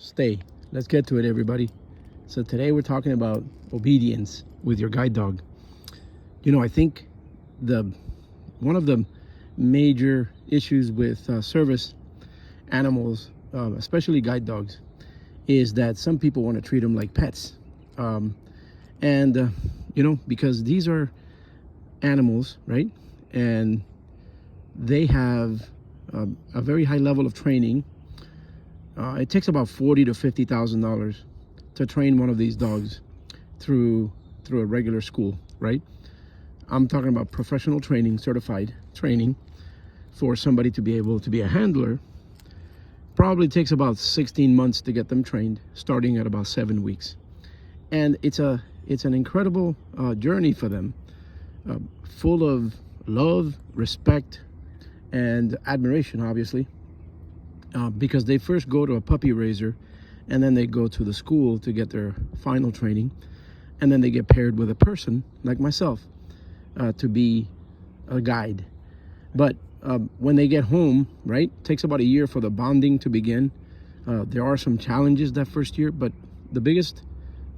stay. Let's get to it, everybody. So today we're talking about obedience with your guide dog. You know, I think one of the major issues with service animals, especially guide dogs, is that some people want to treat them like pets. Because these are animals, right? And they have a very high level of training. It takes about $40,000 to $50,000 to train one of these dogs through a regular school, right? I'm talking about professional training, certified training for somebody to be able to be a handler. Probably takes about 16 months to get them trained, starting at about 7 weeks. And it's an incredible journey for them, full of love, respect, and admiration, obviously, because they first go to a puppy raiser, and then they go to the school to get their final training, and then they get paired with a person like myself to be a guide. But when they get home, right, takes about a year for the bonding to begin. There are some challenges that first year, but the biggest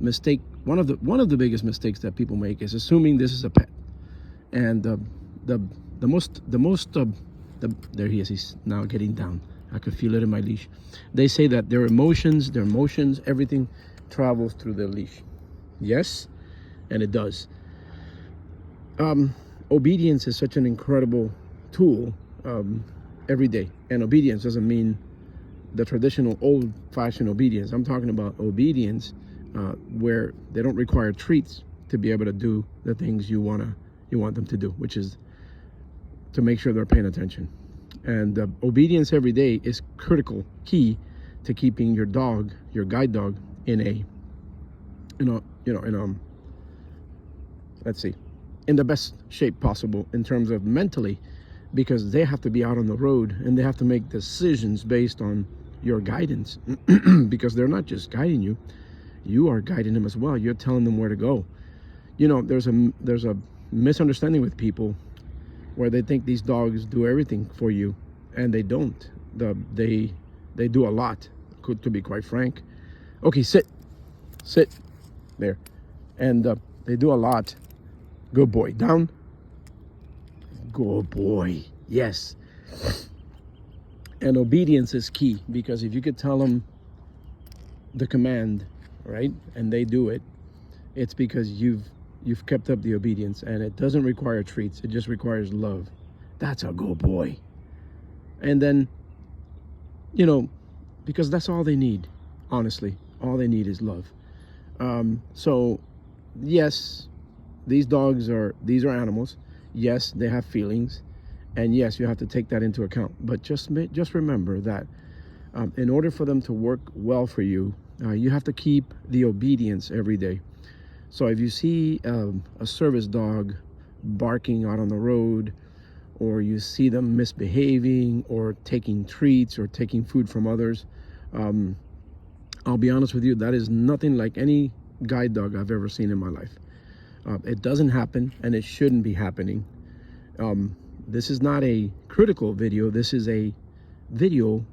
mistake, one of the biggest mistakes that people make is assuming this is a pet. And there he is. He's now getting down. I could feel it in my leash. They say that their emotions, everything travels through their leash. Yes, and it does. Obedience is such an incredible tool every day. And obedience doesn't mean the traditional old-fashioned obedience. I'm talking about obedience where they don't require treats to be able to do the things you want them to do, which is to make sure they're paying attention. And obedience every day is critical, key to keeping your dog, your guide dog, in the best shape possible in terms of mentally, because they have to be out on the road and they have to make decisions based on your guidance because they're not just guiding you, you are guiding them as well. You're telling them where to go. You know, there's a misunderstanding with people where they think these dogs do everything for you, and they don't. They do a lot, to be quite frank. Okay, sit there. And they do a lot. Good boy. Down. Good boy. Yes. And obedience is key, because if you could tell them the command, right, and they do it, it's because you've kept up the obedience, and it doesn't require treats. It just requires love. That's a good boy. And then, because that's all they need, honestly. All they need is love. So, yes, these are animals. Yes, they have feelings. And yes, you have to take that into account. But just remember that in order for them to work well for you, you have to keep the obedience every day. So if you see a service dog barking out on the road, or you see them misbehaving or taking treats or taking food from others, I'll be honest with you, that is nothing like any guide dog I've ever seen in my life. It doesn't happen, and it shouldn't be happening. This is not a critical video. This is a video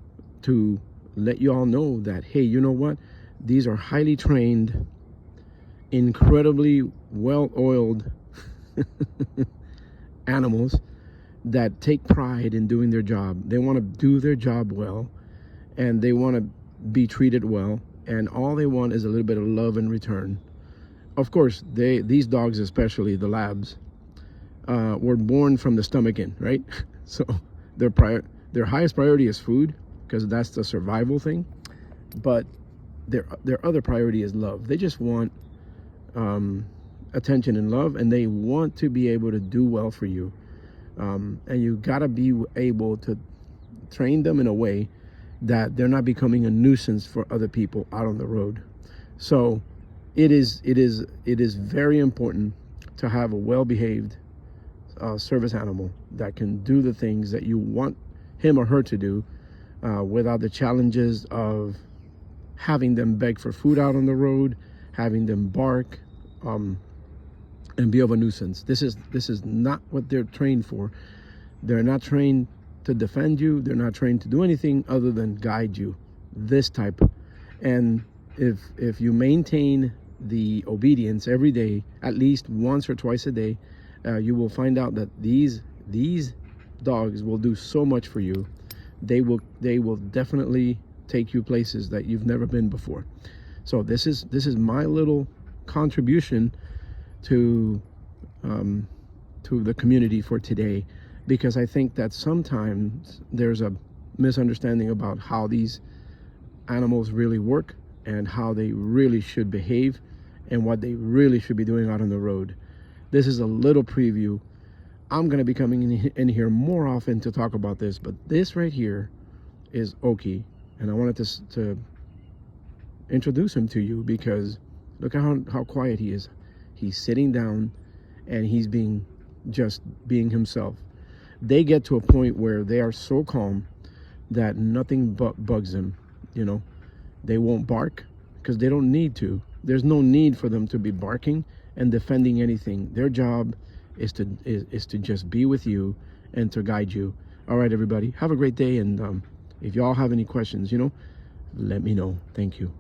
to let you all know that, hey, you know what? These are highly trained, incredibly well-oiled animals that take pride in doing their job. They want to do their job well, and they want to be treated well, and all they want is a little bit of love in return. Of course, these dogs, especially the labs, were born from the stomach in, right? So their highest priority is food, because that's the survival thing. But their other priority is love. They just want attention and love, and they want to be able to do well for you. And you gotta be able to train them in a way that they're not becoming a nuisance for other people out on the road. So it is very important to have a well-behaved service animal that can do the things that you want him or her to do without the challenges of having them beg for food out on the road, having them bark, and be of a nuisance. This is not what they're trained for. They're not trained to defend you. They're not trained to do anything other than guide you. This type. And if you maintain the obedience every day, at least once or twice a day, you will find out that these dogs will do so much for you. They will definitely take you places that you've never been before. So this is my little contribution to the community for today, because I think that sometimes there's a misunderstanding about how these animals really work and how they really should behave and what they really should be doing out on the road. This is a little preview. I'm going to be coming in here more often to talk about this, but this right here is Okie, and I wanted to introduce him to you because look at how quiet he is. He's sitting down and he's just being himself. They get to a point where they are so calm that nothing bugs them. You know, they won't bark because they don't need to. There's no need for them to be barking and defending anything. Their job is to just be with you and to guide you. All right, everybody, have a great day. And if y'all have any questions, let me know. Thank you.